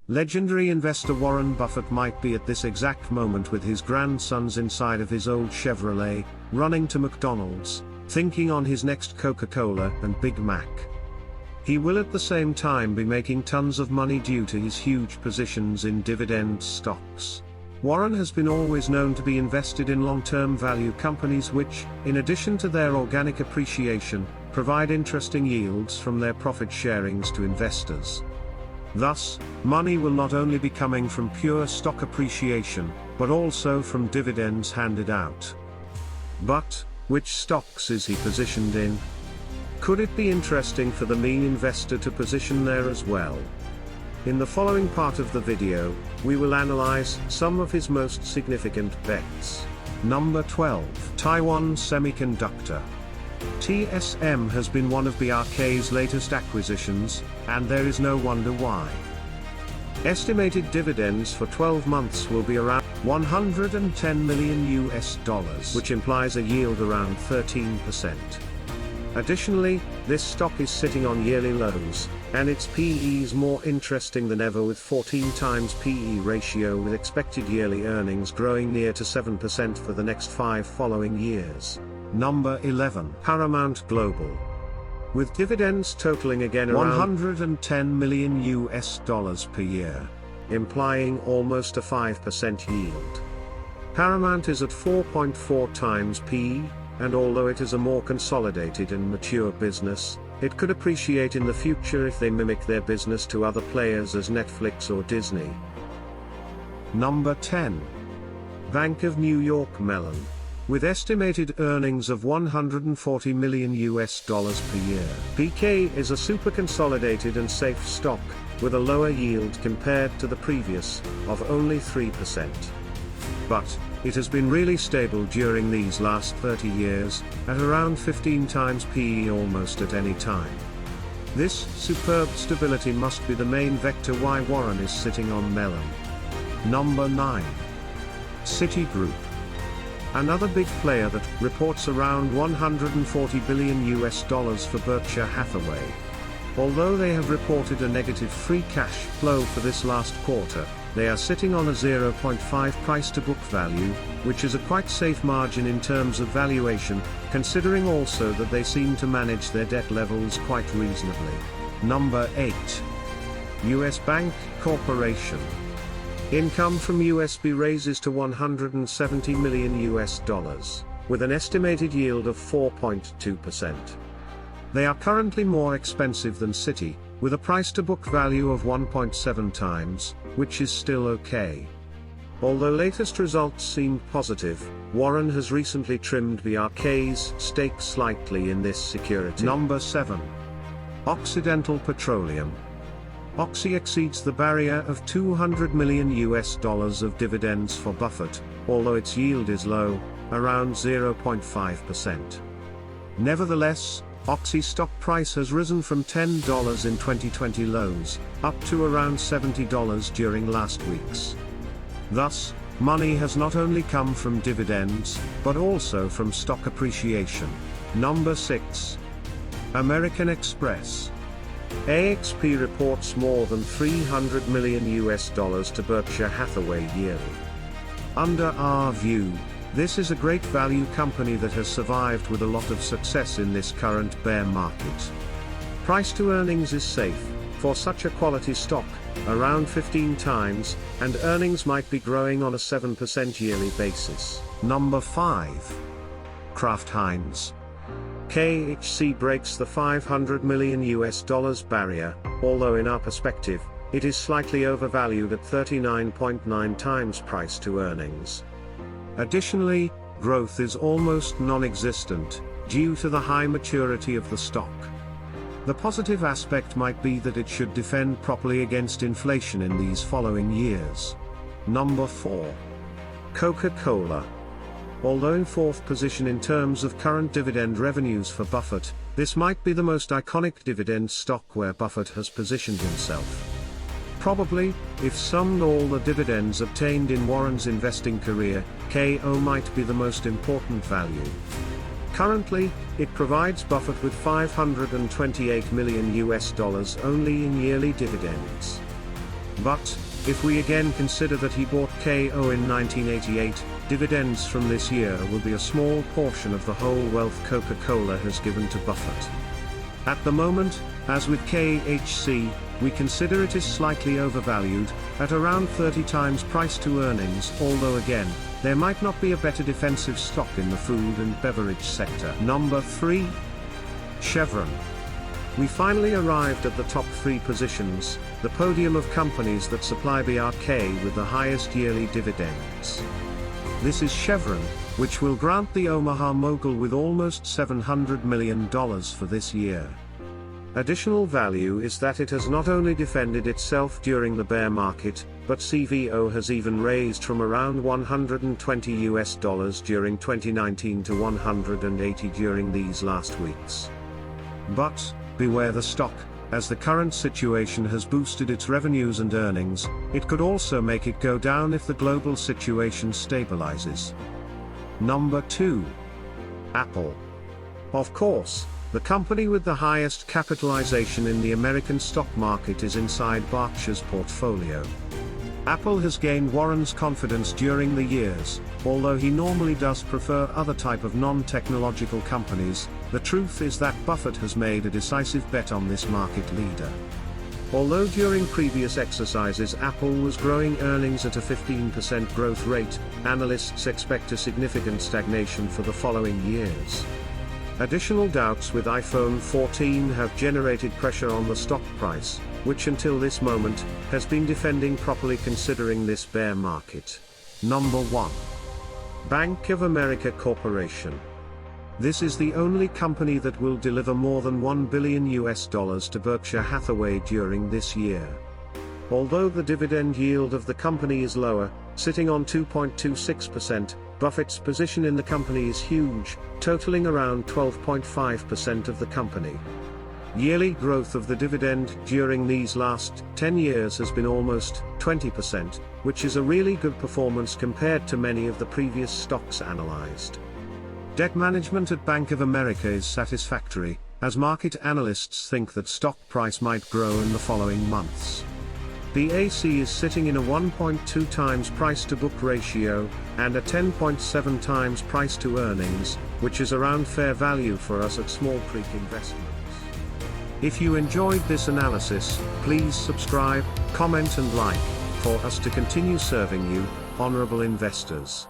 Legendary investor Warren Buffett might be at this exact moment with his grandsons inside of his old Chevrolet, running to McDonald's, thinking on his next Coca-Cola and Big Mac. He will at the same time be making tons of money due to his huge positions in dividend stocks. Warren has been always known to be invested in long-term value companies which, in addition to their organic appreciation, provide interesting yields from their profit sharings to investors. Thus, money will not only be coming from pure stock appreciation, but also from dividends handed out. But, which stocks is he positioned in? Could it be interesting for the mean investor to position there as well? In the following part of the video, we will analyze some of his most significant bets. Number 12. Taiwan Semiconductor. TSM has been one of BRK's latest acquisitions, and there is no wonder why. Estimated dividends for 12 months will be around $110 million, which implies a yield around 13%. Additionally, this stock is sitting on yearly lows, and its PE is more interesting than ever with 14 times PE ratio with expected yearly earnings growing near to 7% for the next 5 following years. Number 11. Paramount Global. With dividends totaling again around $110 million per year, implying almost a 5% yield. Paramount is at 4.4 times PE, and although it is a more consolidated and mature business, it could appreciate in the future if they mimic their business to other players as Netflix or Disney. Number 10. Bank of New York Mellon. With estimated earnings of $140 million per year, BK is a super consolidated and safe stock, with a lower yield compared to the previous, of only 3%. But, it has been really stable during these last 30 years, at around 15 times PE almost at any time. This superb stability must be the main vector why Warren is sitting on Mellon. Number 9. Citigroup. Another big player that reports around $140 billion for Berkshire Hathaway. Although they have reported a negative free cash flow for this last quarter, they are sitting on a 0.5 price to book value, which is a quite safe margin in terms of valuation, considering also that they seem to manage their debt levels quite reasonably. Number 8. US Bank Corporation. Income from USB raises to $170 million, with an estimated yield of 4.2%. They are currently more expensive than Citi, with a price-to-book value of 1.7 times, which is still okay. Although latest results seemed positive, Warren has recently trimmed BRK's stake slightly in this security. Number 7. Occidental Petroleum. Oxy exceeds the barrier of $200 million of dividends for Buffett, although its yield is low, around 0.5%. Nevertheless, Oxy stock price has risen from $10 in 2020 lows, up to around $70 during last week's. Thus, money has not only come from dividends, but also from stock appreciation. Number 6. American Express. AXP reports more than $300 million to Berkshire Hathaway yearly. Under our view, this is a great value company that has survived with a lot of success in this current bear market. Price to earnings is safe, for such a quality stock, around 15 times, and earnings might be growing on a 7% yearly basis. Number 5. Kraft Heinz. KHC breaks the $500 million barrier, although in our perspective, it is slightly overvalued at 39.9 times price to earnings. Additionally, growth is almost non-existent, due to the high maturity of the stock. The positive aspect might be that it should defend properly against inflation in these following years. Number 4. Coca-Cola. Although in 4th position in terms of current dividend revenues for Buffett, this might be the most iconic dividend stock where Buffett has positioned himself. Probably, if summed all the dividends obtained in Warren's investing career, KO might be the most important value. Currently, it provides Buffett with $528 million only in yearly dividends. But, if we again consider that he bought KO in 1988, dividends from this year will be a small portion of the whole wealth Coca-Cola has given to Buffett. At the moment, as with KHC, we consider it is slightly overvalued, at around 30 times price to earnings, although again, there might not be a better defensive stock in the food and beverage sector. Number 3. Chevron. We finally arrived at the top 3 positions, the podium of companies that supply BRK with the highest yearly dividends. This is Chevron, which will grant the Omaha mogul with almost $700 million for this year. Additional value is that it has not only defended itself during the bear market, but CVO has even raised from around $120 during 2019 to $180 during these last weeks. But, beware the stock, as the current situation has boosted its revenues and earnings, it could also make it go down if the global situation stabilizes. Number 2. Apple. Of course, the company with the highest capitalization in the American stock market is inside Berkshire's portfolio. Apple has gained Warren's confidence during the years, although he normally does prefer other type of non-technological companies. The truth is that Buffett has made a decisive bet on this market leader. Although during previous exercises Apple was growing earnings at a 15% growth rate, analysts expect a significant stagnation for the following years. Additional doubts with iPhone 14 have generated pressure on the stock price, which until this moment, has been defending properly considering this bear market. Number 1. Bank of America Corporation. This is the only company that will deliver more than $1 billion to Berkshire Hathaway during this year. Although the dividend yield of the company is lower, sitting on 2.26%, Buffett's position in the company is huge, totaling around 12.5% of the company. Yearly growth of the dividend during these last 10 years has been almost 20%, which is a really good performance compared to many of the previous stocks analyzed. Debt management at Bank of America is satisfactory, as market analysts think that stock price might grow in the following months. BAC is sitting in a 1.2 times price to book ratio, and a 10.7 times price to earnings, which is around fair value for us at Smallcreek Investments. If you enjoyed this analysis, please subscribe, comment and like, for us to continue serving you, honorable investors.